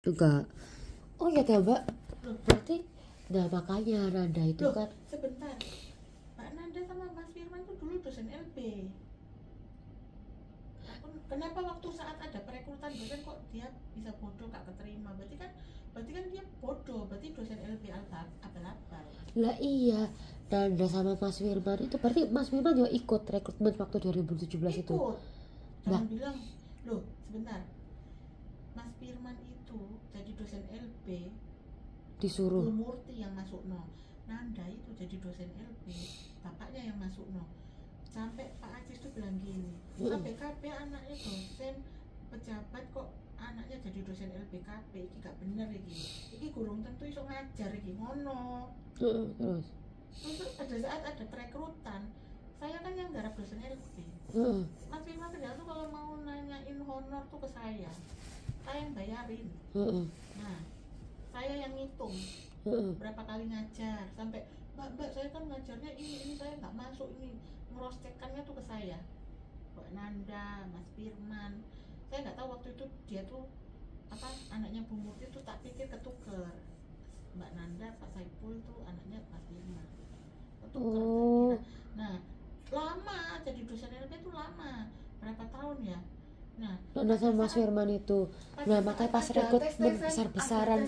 Enggak. Oh ya teh Mbak. Loh, Berarti nah makanya Nanda itu loh, kan sebentar. Mbak Nanda sama Mas Firman tuh dulu dosen LB. Kenapa waktu saat ada perekrutan dosen kok dia bisa bodoh gak keterima? Berarti kan dia bodoh. Berarti dosen LB abal-abal. lah iya Nanda sama Mas Firman itu berarti Mas Firman juga ikut rekrutmen waktu 2017 itu. Ikut. Lah Jangan bilang, loh, sebentar. Mas Firman itu jadi dosen LB, disuruh. Bu Murti yang masuk no. Nanda itu jadi dosen LB, bapaknya yang masuk no. Sampai Pak Aziz tuh bilang gini, LBKP anaknya dosen pejabat kok anaknya jadi dosen LBKP, ini gak bener ini gurung tentu iso ngajar ini ngono. Terus Pada saat ada perekrutan, saya kan yang garap dosen LB. Mas Firman Tegal tuh kalau mau nanyain honor tuh ke saya yang bayarin. Nah, saya yang ngitung berapa kali ngajar, sampai mbak saya kan ngajarnya ini saya nggak masuk, ini ngeroscekannya tuh ke saya, Mbak Nanda, Mas Firman. Saya nggak tahu waktu itu dia tuh apa anaknya Bu Murti tuh, tak pikir ketuker Mbak Nanda, Pak Saipul tuh anaknya Mas Firman, ketuker saya kira. Nah, lama jadi dosen LB tuh lama, berapa tahun ya. Nah, Nanda sama Mas Firman itu. Nah, makanya pas rekrutmen besar-besaran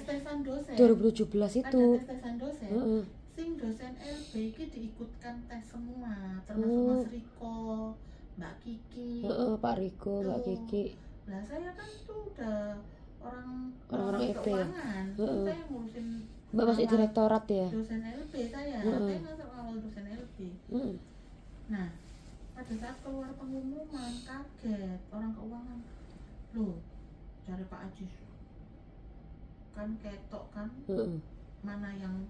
2017 itu. Tes-tesan dosen. Sing dosen LB ini diikutkan tes semua, termasuk Mas Riko, Mbak Kiki. Pak Riko, Mbak Kiki. Nah, saya kan tuh udah orang EP ya. Saya ngurusin Mbak masih direktorat ya. Dosen LB saya masuk awal dosen LB. Nah, pada saat keluar pengumuman kaget orang keuangan, loh cari Pak Aziz kan ketok kan, mana yang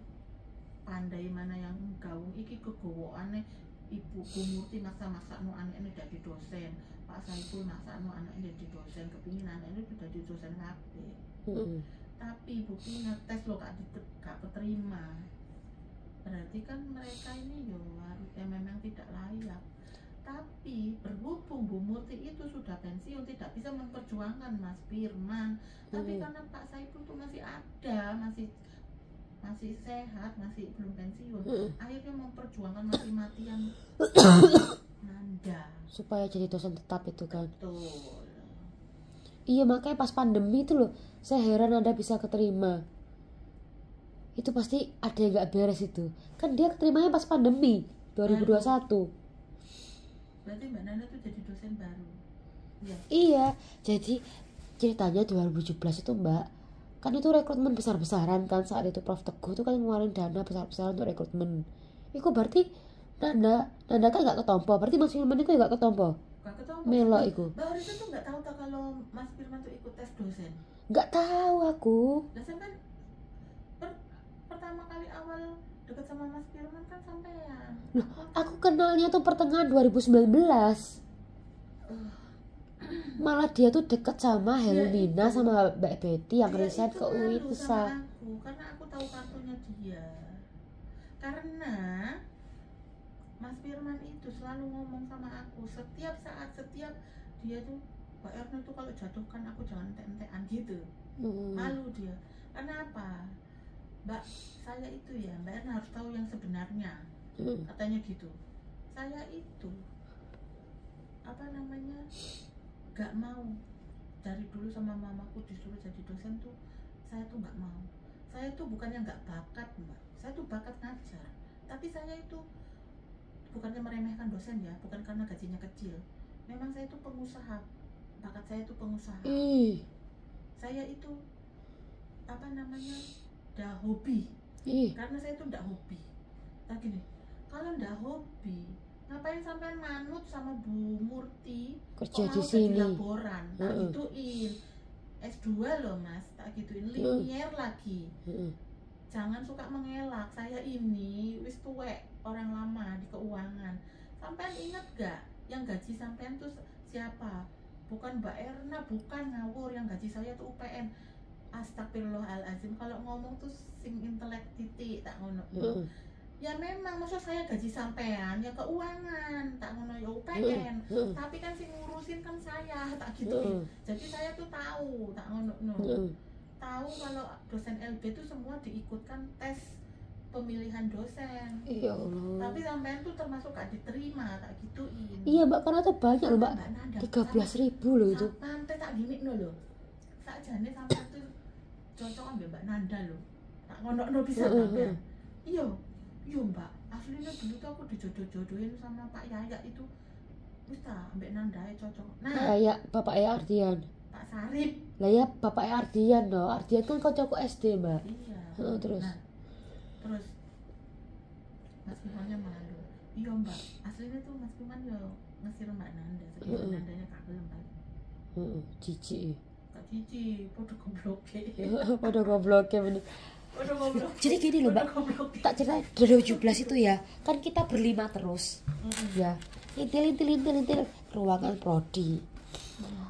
pandai mana yang gaung iki kegowoane Ibu Bu Murti maksa-maksa no anak ini jadi dosen, Pak Saipul maksa no anak ini jadi dosen, kepingin anak ini jadi dosen HP. Tapi buktinya tes lo gak keterima, berarti kan mereka ini ya memang tidak layak. Tapi berhubung Bu Murti itu sudah pensiun, tidak bisa memperjuangkan Mas Firman. Tapi karena Pak Saipul tuh masih ada, masih sehat, masih belum pensiun, akhirnya memperjuangkan mati-matian Nanda supaya jadi dosen tetap itu kan. Betul. Iya, makanya pas pandemi itu loh, saya heran Nanda bisa keterima. Itu pasti ada yang gak beres itu. Kan dia keterimanya pas pandemi 2021. Berarti Mbak Nanda tuh jadi dosen baru ya? Iya, jadi ceritanya 2017 itu Mbak, kan itu rekrutmen besar-besaran kan. Saat itu Prof Teguh tuh kan ngeluarin dana besar-besaran untuk rekrutmen. Itu berarti Nanda kan gak ketompo. Berarti Mas Firman itu gak ketompo. Melo iku. Mbak Risa tuh gak tahu kalau Mas Firman tuh ikut tes dosen. Gak tahu aku. Nah, kan pertama kali awal deket sama Mas Firman kan sampean. Loh, aku kenalnya tuh pertengahan 2019. Malah dia tuh deket sama Helmina ya, sama Mbak Betty yang resign ke UINSA. Karena aku tahu kartunya dia. Karena Mas Firman itu selalu ngomong sama aku setiap saat, setiap dia tuh, Mbak Erna tuh kalau jatuhkan aku jangan ente-entean gitu. Malu dia. Karena apa? Mbak, saya itu ya, Mbak Erna harus tahu yang sebenarnya. Katanya gitu. Saya itu gak mau. Dari dulu sama mamaku disuruh jadi dosen tuh, saya tuh gak mau. Saya tuh bukannya gak bakat, Mbak. Saya tuh bakat ngajar. Tapi saya itu bukannya meremehkan dosen ya, bukan karena gajinya kecil. Memang saya itu pengusaha. Bakat saya itu pengusaha. Saya itu dah hobi. Karena saya itu ndak hobi. Nah gini, kalau ndak hobi, ngapain sampai manut sama Bu Murti kerja di sini laporan, tak gituin S2 loh Mas, tak gituin linier lagi. Jangan suka mengelak, saya ini wis tuwek, orang lama di keuangan. Sampean ingat gak yang gaji sampean tuh siapa? Bukan Mbak Erna, bukan, ngawur. Yang gaji saya tuh UPN. Astagfirullahaladzim, kalau ngomong tuh sing intelek titik tak ngono. Ya memang maksud saya gaji sampean ya keuangan, tak ngono ya UPN. Tapi kan sing ngurusin kan saya, tak gitu. Jadi saya tuh tahu tak ngono. tahu kalau dosen LB itu semua diikutkan tes pemilihan dosen. Ya Allah. Tapi sampean tuh termasuk gak diterima, tak gituin. Iya mbak, karena tuh banyak loh mbak, 13.000 loh itu. Sampai tak gini loh. Sakjane sampean tuh cocok ambil Mbak Nanda loh. Tak ngono bisa sampean. Iya mbak, aslinya dulu tuh aku dijodoh-jodohin sama Pak Yaya itu. Wis ta ambek Nanda cocok. Nah, ya Bapak ya Ardian. Pak Sarip. Lah ya Bapak Ardian loh. Ardian kan kocokku SD mbak. Iya. Terus. Nah, terus Mas Pimannya malu. Iya mbak, aslinya tuh Mas Piman yo ngasih Mbak Nanda. Sekarang Nandanya gak gelem kan. Cici. Kak Cici, podo gobloke. Podo gobloke bener. Jadi gini loh mbak, tak cerita 2017 itu ya, kan kita berlima terus, ya, intil ruangan prodi.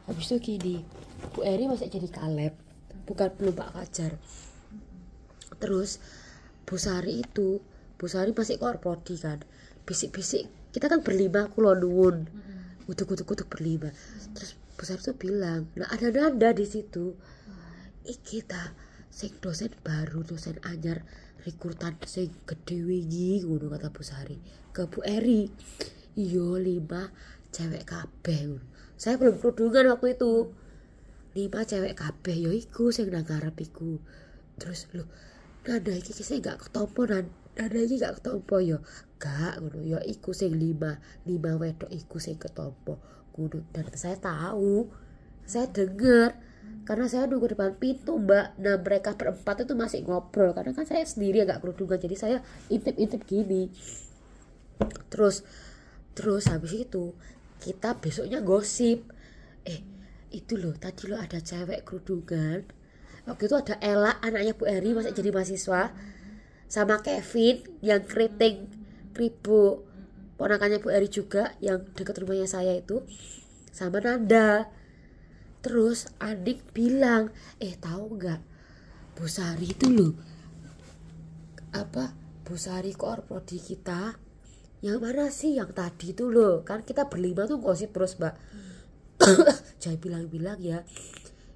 Habis itu gini, Bu Eri masih jadi kaleb, bukan belum Pak Fajar. Terus Bu Sari masih keluar prodi kan, bisik-bisik, kita kan berlima, kulo nuwun, kutuk berlima. Terus Bu Sari tuh bilang, nah ada Nanda di situ, kita sing dosen baru, dosen anyar, rekrutan sing gede wingi ngono kata Bu Sari ke Bu Eri. Iya 5 cewek kabeh. Saya belum kerudungan waktu itu. 5 cewek kabeh ya iku sing nang ngarep iku. Terus lho, Nanda iki sing gak ketompo Nanda iki gak ketompo ya. Gak ngono ya iku sing 5 wedok iku sing ketompo. Ngono dan saya tahu. Saya dengar karena saya nunggu depan pintu mbak. Nah mereka berempat itu masih ngobrol karena kan saya sendiri agak kerudungan, jadi saya intip gini. Terus habis itu kita besoknya gosip, itu loh tadi loh ada cewek kerudungan. Waktu itu ada Ella anaknya Bu Eri masih jadi mahasiswa, sama Kevin yang keriting kribo ponakannya Bu Eri juga yang dekat rumahnya saya itu, sama Nanda. Terus adik bilang, tahu nggak Bu Sari itu loh, Bu Sari koor prodi kita, yang mana sih yang tadi itu loh, kan kita berlima tuh gosip terus mbak. Jangan bilang ya,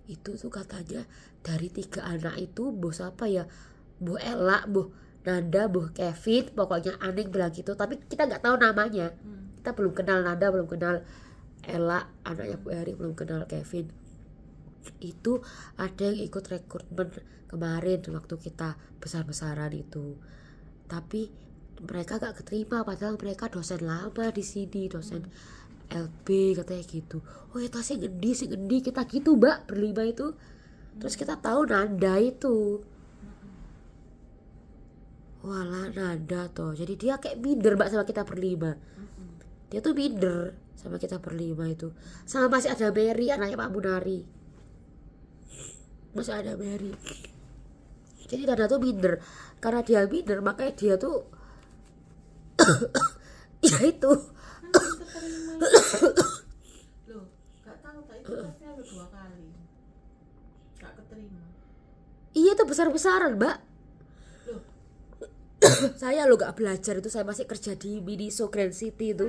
itu tuh katanya dari 3 anak itu, bos apa ya, Bu Ella, Bu Nanda, Bu Kevin, pokoknya Anik bilang gitu, tapi kita nggak tahu namanya. Kita belum kenal Nanda, belum kenal Ella anaknya Bu Eri, belum kenal Kevin. Itu ada yang ikut rekrutmen kemarin waktu kita besar-besaran itu, tapi mereka gak keterima padahal mereka dosen lama di sini, dosen LB katanya gitu. Oh ya sih gendi kita gitu mbak berlima itu. Terus kita tahu Nanda itu, walah Nanda toh, jadi dia kayak minder mbak sama kita berlima. Dia tuh minder sama kita berlima itu. Sama masih ada Mary anaknya Pak Munari, masih ada Mary. Jadi Nanda tuh minder, karena dia minder makanya dia tuh ya itu loh gak tahu tak itu tesnya udah 2 kali gak keterima. Iya tuh besar-besaran mbak. Loh saya lo gak belajar itu, saya masih kerja di Miniso Grand City itu.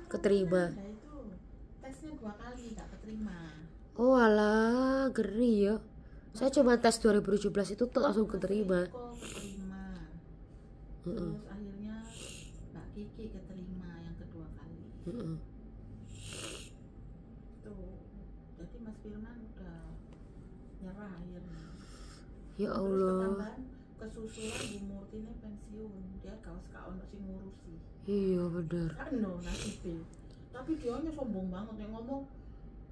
Keterima itu tesnya 2 kali gak keterima. Oh alah ngeri ya. Saya cuma tes 2017 itu tuh langsung keterima. Terus akhirnya Mbak Kiki keterima yang kedua kali. Tuh, jadi Mas Firman udah nyerah akhirnya. Ya Terus Allah. ketambahan kesusulan Bu Murti ini pensiun, dia kaos ono sing ngurusi. Iya bener. Anu nasibnya. Tapi dia nya sombong banget yang ngomong,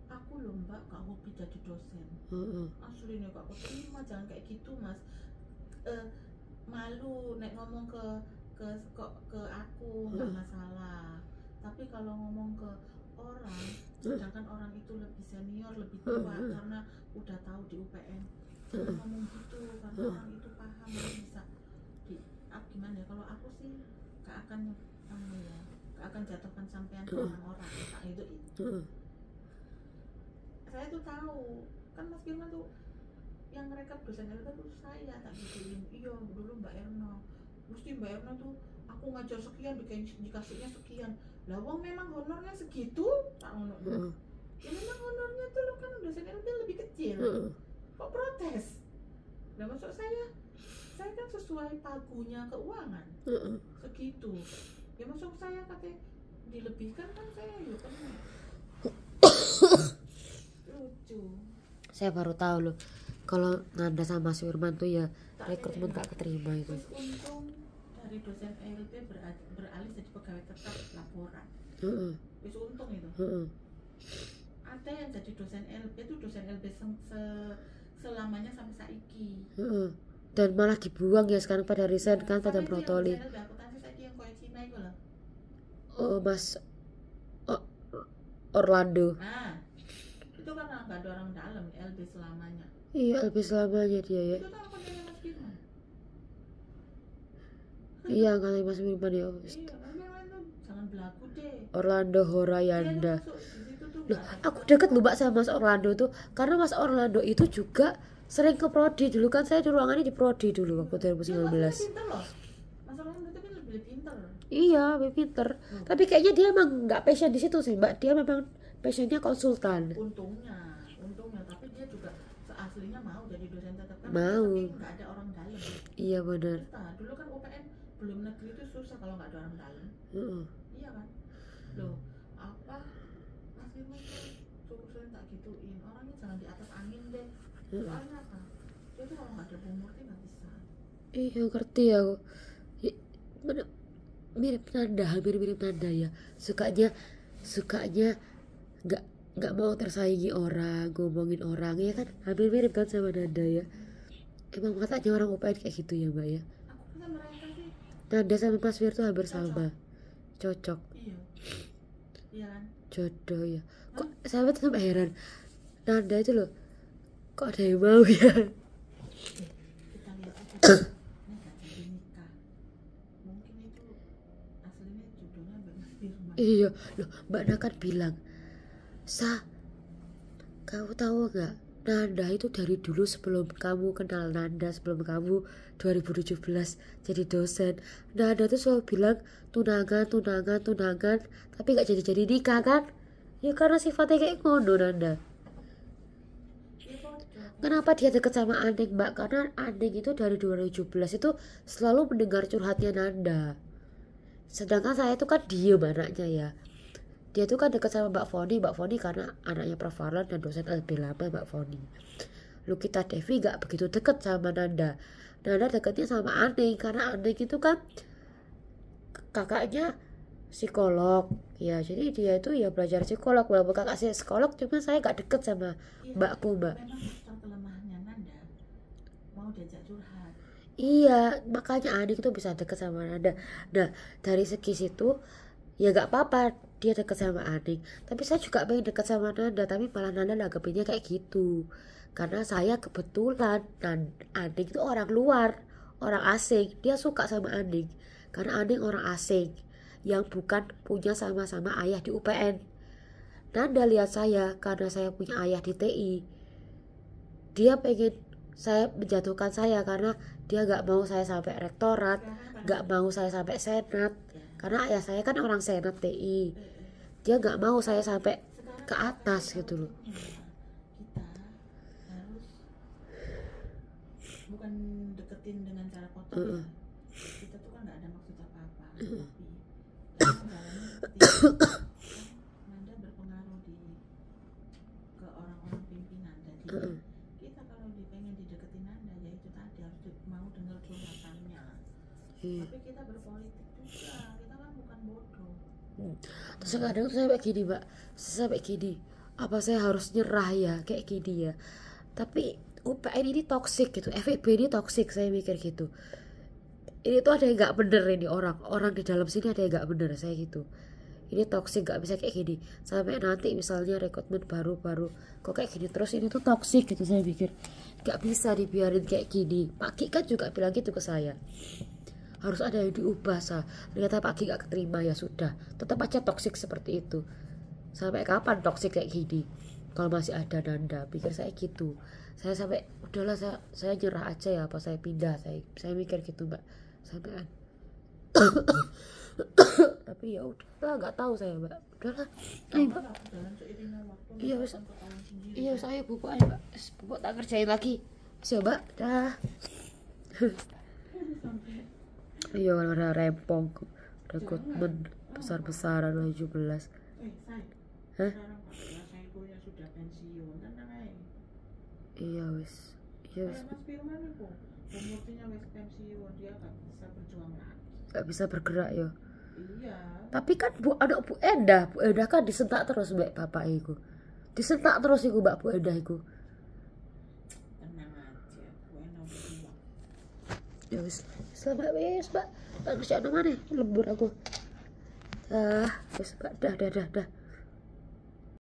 aku loh mbak gak hobi jadi dosen. Aslinya gak keterima, jangan kayak gitu mas. Malu nek ngomong ke aku nggak masalah, tapi kalau ngomong ke orang, sedangkan orang itu lebih senior, lebih tua karena udah tahu di UPN, jangan ngomong gitu karena orang itu paham bisa gimana ya. Kalau aku sih gak akan gak akan jatuhkan sampean ke orang-orang itu. Saya tuh tahu kan Mas Firman tuh yang ngerekap dosen itu tuh saya tak gituin. Iya dulu Mbak Erno, mesti Mbak Erno tuh aku ngajar sekian dikasihnya sekian. Lah wong memang honornya segitu tak ngono. Ya memang honornya tuh lo kan dosen itu lebih kecil. kok protes. Nah maksud saya kan sesuai pagunya keuangan segitu. Ya maksud saya katanya dilebihkan kan saya yuk kan lucu. Saya baru tahu loh kalau Nanda sama Mas Firman tuh ya rekrutmen gak keterima itu. Terus untung dari dosen ELB beralih jadi pegawai tetap laporan. Terus untung itu. Ada yang jadi dosen LB itu dosen LB selamanya sampai saiki. Dan malah dibuang ya sekarang pada resign kan pada protoli. Oh Mas Orlando. Nah itu kan nggak ada orang dalam LB selamanya. Iya LB selamanya dia ya. Itu kan kontennya Mas Firman. Iya katanya Mas Firman ya. Iya kan yang lain tuh jangan belagu deh. Orlando Horayanda. Loh, aku deket loh Mbak sama Mas Orlando tuh karena Mas Orlando itu juga sering ke prodi dulu kan, saya di ruangannya di prodi dulu waktu 2019. Mas Orlando itu kan lebih pintar. Iya lebih pintar. Tapi kayaknya dia emang nggak passion di situ sih Mbak, dia memang passionnya konsultan. Untungnya tapi dia juga aslinya mau jadi dosen tetap kan, mau. Tapi nggak ada orang dalam. Iya benar. Nah, dulu kan UPN belum negeri itu susah kalau nggak ada orang dalam. Iya kan. Loh apa Mas Firman tuh suruh tak gituin, orangnya jangan di atas angin deh. Soalnya apa? Dia tuh kalau nggak ada pemurti nggak bisa. Iya ngerti ya. Mirip Nanda, hampir mirip Nanda ya. Sukanya nggak mau tersaingi orang, ngomongin orang ya kan, hampir mirip kan sama Nanda ya. Emang katanya orang UPN kayak gitu ya Mbak ya. Aku kan mereka sih. Nanda sama Mas Fir tuh hampir sama. Cocok. Iya kan. Jodoh ya. Kok saya tetap heran. Nanda itu loh. Kok ada yang mau ya? Kita lihat aja. Ini gak jadi nikah. Mungkin itu aslinya jodohnya Mas Firman. Iya, loh Mbak Nakan bilang, kamu tahu gak? Nanda itu dari dulu sebelum kamu kenal Nanda, sebelum kamu 2017 jadi dosen, Nanda tuh selalu bilang tunangan, tapi gak jadi nikah kan? Ya karena sifatnya kayak ngono Nanda. Kenapa dia deket sama Aning Mbak? Karena Aning itu dari 2017 itu selalu mendengar curhatnya Nanda. Sedangkan saya itu kan diem anaknya ya. Dia tuh kan deket sama Mbak Foni karena anaknya Prof. Farlan dan dosen LB lama Mbak Foni. Lukita Devi gak begitu deket sama Nanda. Nanda deketnya sama Aning karena Aning itu kan kakaknya psikolog ya, jadi dia itu ya belajar psikolog, walaupun kakak saya psikolog, cuma saya gak deket sama mbakku Mbak. Memang kelemahannya Nanda mau diajak curhat. Iya, makanya Aning itu bisa deket sama Nanda. Nah dari segi situ ya gak apa-apa dia deket sama Aning, tapi saya juga pengen deket sama Nanda, tapi malah Nanda nanggepinnya kayak gitu karena saya kebetulan Aning itu orang luar, orang asing, dia suka sama Aning karena Aning orang asing yang bukan punya sama-sama ayah di UPN. Nanda lihat saya karena saya punya ayah di TI, dia pengen saya menjatuhkan saya karena dia gak mau saya sampai rektorat, gak mau saya sampai senat, karena ayah saya kan orang senat TI, dia gak mau saya sampai ke atas gitu loh. Kita harus bukan deketin dengan cara kotor. Kita tuh kan gak ada maksud apa-apa, tapi Nanda berpengaruh ke orang-orang pimpinan. Jadi kita kalau pengen dideketin Nanda, ya itu tadi harus mau dengar curhatannya. Tapi kita berpolitik juga, kita kan bukan bodoh. Terus kadang saya kayak gini Mbak, saya gini, apa saya harus nyerah ya kayak gini ya. Tapi UPN ini toksik gitu, FEB ini toksik, saya mikir gitu. Ini tuh ada yang gak bener ini, orang di dalam sini ada yang gak bener, saya gitu. Ini toksik, gak bisa kayak gini. Sampai nanti misalnya rekrutmen baru kok kayak gini terus, ini tuh toksik gitu, saya pikir. Gak bisa dibiarin kayak gini. Pak Ki kan juga bilang gitu ke saya, harus ada yang diubah ternyata Pak Ki gak keterima, ya sudah, tetap aja toksik seperti itu. Sampai kapan toksik kayak gini kalau masih ada Nanda, pikir saya gitu. Saya sampai udahlah, saya nyerah aja ya, apa saya pindah, saya mikir gitu Mbak. Sampai Tapi ya udah nggak tahu saya mbak, udahlah ayo mbak. Iya wes, iya saya bubuk aja mbak, bubuk tak kerjain lagi siap mbak dah. Iya ada rempong rekrutmen besar-besaran 17. Hah? Iya wes, iya wes. Mas Firman itu umurnya wes pensiun, dia gak bisa berjuang lagi, Gak bisa bergerak ya. iya. Tapi kan anak Bu Endah kan disentak terus mbak bapak iku. Disentak terus iku mbak Bu Endah iku. Tenang aja, gue nang berjuang. Ya wis, selamat wis mbak. Tak kerja mana? Lembur aku. Wis mbak, dah.